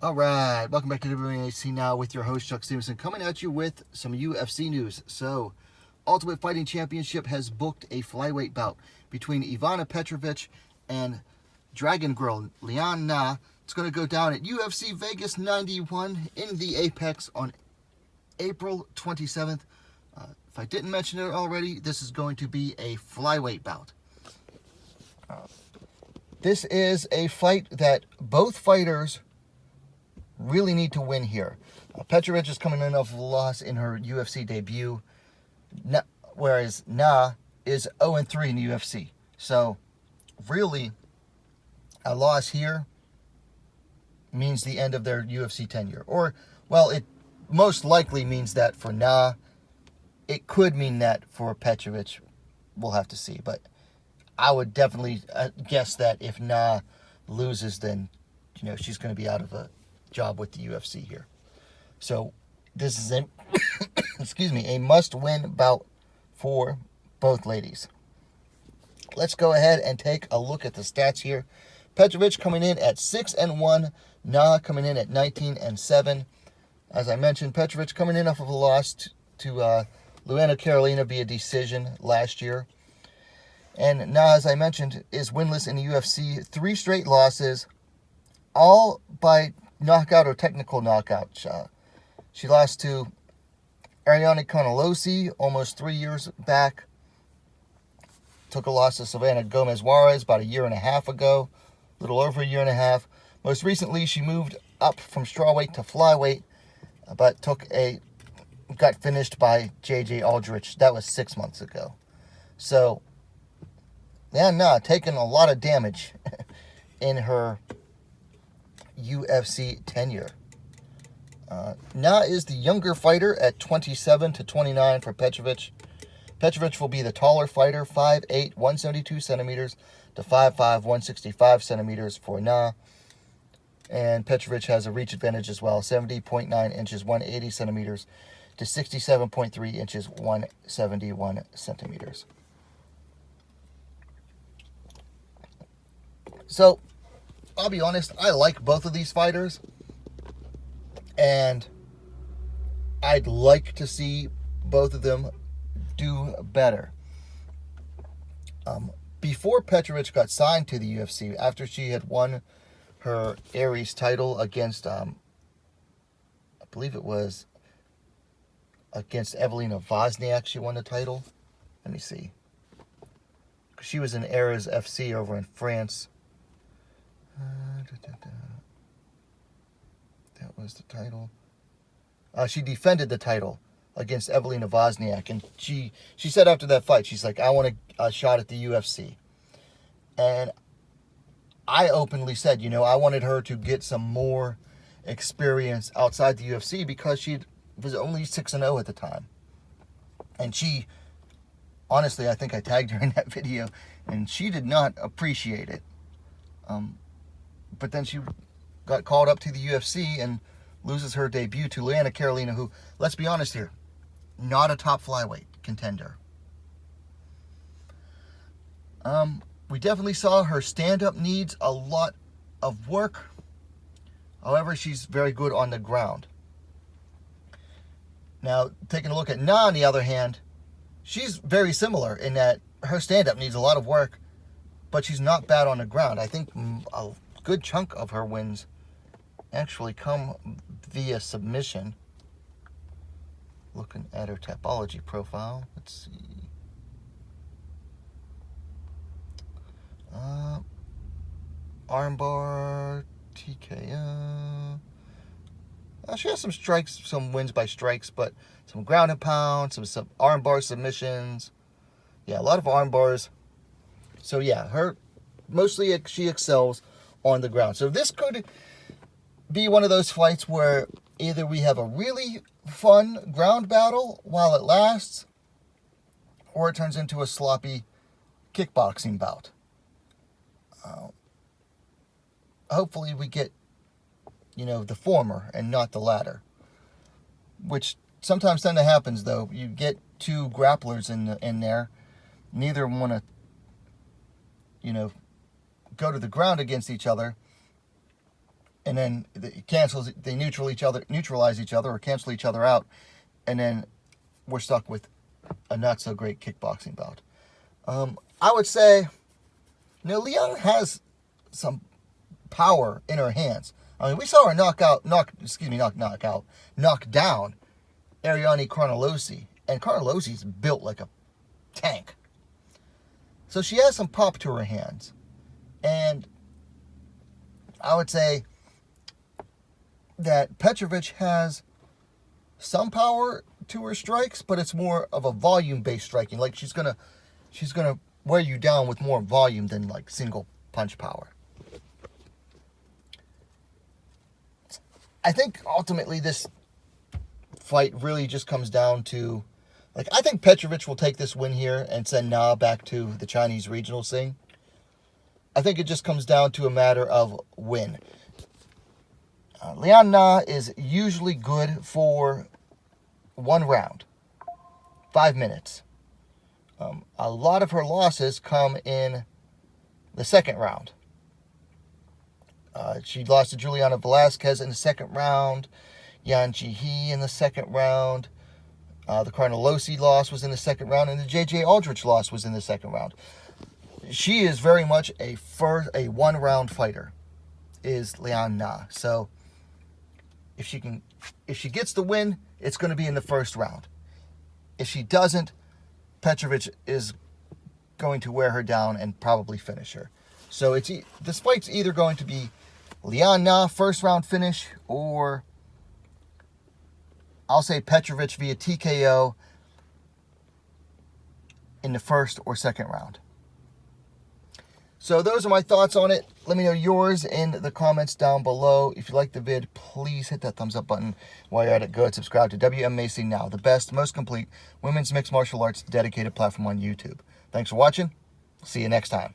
All right, welcome back to WMA Now with your host, Chuck Stevenson, coming at you with some UFC news. So, Ultimate Fighting Championship has booked a flyweight bout between Ivana Petrovic and Dragon Girl Liang. It's going to go down at UFC Vegas 91 in the Apex on April 27th. If I didn't mention it already, this is going to be a flyweight bout. This is a fight that both fighters really need to win here. Petrovic is coming in off a loss in her UFC debut, whereas Na is 0-3 in the UFC. So, really, a loss here means the end of their UFC tenure. Or, well, it most likely means that for Na. It could mean that for Petrovic. We'll have to see. But I would definitely guess that if Na loses, then she's going to be out of a job with the UFC here. So this is a a must-win bout for both ladies. Let's go ahead and take a look at the stats here. Petrovic coming in at 6-1, Na coming in at 19-7. As I mentioned, Petrovic coming in off of a loss to Luana Carolina via decision last year. And Na, as I mentioned, is winless in the UFC. 3 straight losses, all by knockout or technical knockout. She lost to Ariane Canalosi almost 3 years back. Took a loss to Savannah Gomez Juarez about a year and a half ago. A little over a year and a half. Most recently, she moved up from strawweight to flyweight, but got finished by J.J. Aldrich. That was 6 months ago. So, yeah, taking a lot of damage in her UFC tenure. Na is the younger fighter at 27-29 for Petrovic. Petrovic will be the taller fighter, 5'8", 172 centimeters to 5'5", 165 centimeters for Na. And Petrovic has a reach advantage as well, 70.9 inches, 180 centimeters to 67.3 inches, 171 centimeters. So, I'll be honest, I like both of these fighters, and I'd like to see both of them do better. Before Petrovic got signed to the UFC, after she had won her Aries title against, I believe it was against Evelina Wozniak, she won the title. Let me see. She was in Aries FC over in France. That was the title. She defended the title against Evelina Wozniak, and she said after that fight, she's like, I want a shot at the UFC. And I openly said, I wanted her to get some more experience outside the UFC because she was only 6-0 at the time. And she, honestly, I think I tagged her in that video, and she did not appreciate it. But then she got called up to the UFC and loses her debut to Luana Carolina, who, let's be honest here, not a top flyweight contender. We definitely saw her stand-up needs a lot of work. However, she's very good on the ground. Now, taking a look at Na, on the other hand, she's very similar in that her stand-up needs a lot of work, but she's not bad on the ground. I think a good chunk of her wins actually come via submission. Looking at her Tapology profile, let's see. Armbar, TKO. She has some strikes, some wins by strikes, but some ground and pound, some armbar submissions. Yeah, a lot of armbars. So yeah, mostly she excels on the ground. So this could be one of those fights where either we have a really fun ground battle while it lasts, or it turns into a sloppy kickboxing bout. Hopefully we get, the former and not the latter, which sometimes tend to happens though. You get two grapplers in there, neither want to, go to the ground against each other, and then they neutralize each other or cancel each other out, and then we're stuck with a not so great kickboxing bout. I would say, Liang has some power in her hands. I mean, we saw her knock down Ariane Carnelossi, and Carnellossi's built like a tank. So she has some pop to her hands. And I would say that Petrovic has some power to her strikes, but it's more of a volume-based striking. Like she's gonna wear you down with more volume than like single punch power. I think ultimately this fight really just comes down to, like, I think Petrovic will take this win here and send Na back to the Chinese regional scene. I think it just comes down to a matter of win. Liang Na is usually good for 1 round, 5 minutes. A lot of her losses come in the second round. She lost to Juliana Velasquez in the second round, Yan Jihe in the second round. The Carnelossi loss was in the second round, and the J.J. Aldrich loss was in the second round. She is very much a 1-round fighter, is Liang Na. So if she gets the win, it's going to be in the first round. If she doesn't, Petrovic is going to wear her down and probably finish her. So this fight's either going to be Liang Na first round finish, or I'll say Petrovic via TKO in the first or second round. So those are my thoughts on it. Let me know yours in the comments down below. If you like the vid, please hit that thumbs up button. While you're at it, go and subscribe to Wmma Now, the best, most complete women's mixed martial arts dedicated platform on YouTube. Thanks for watching. See you next time.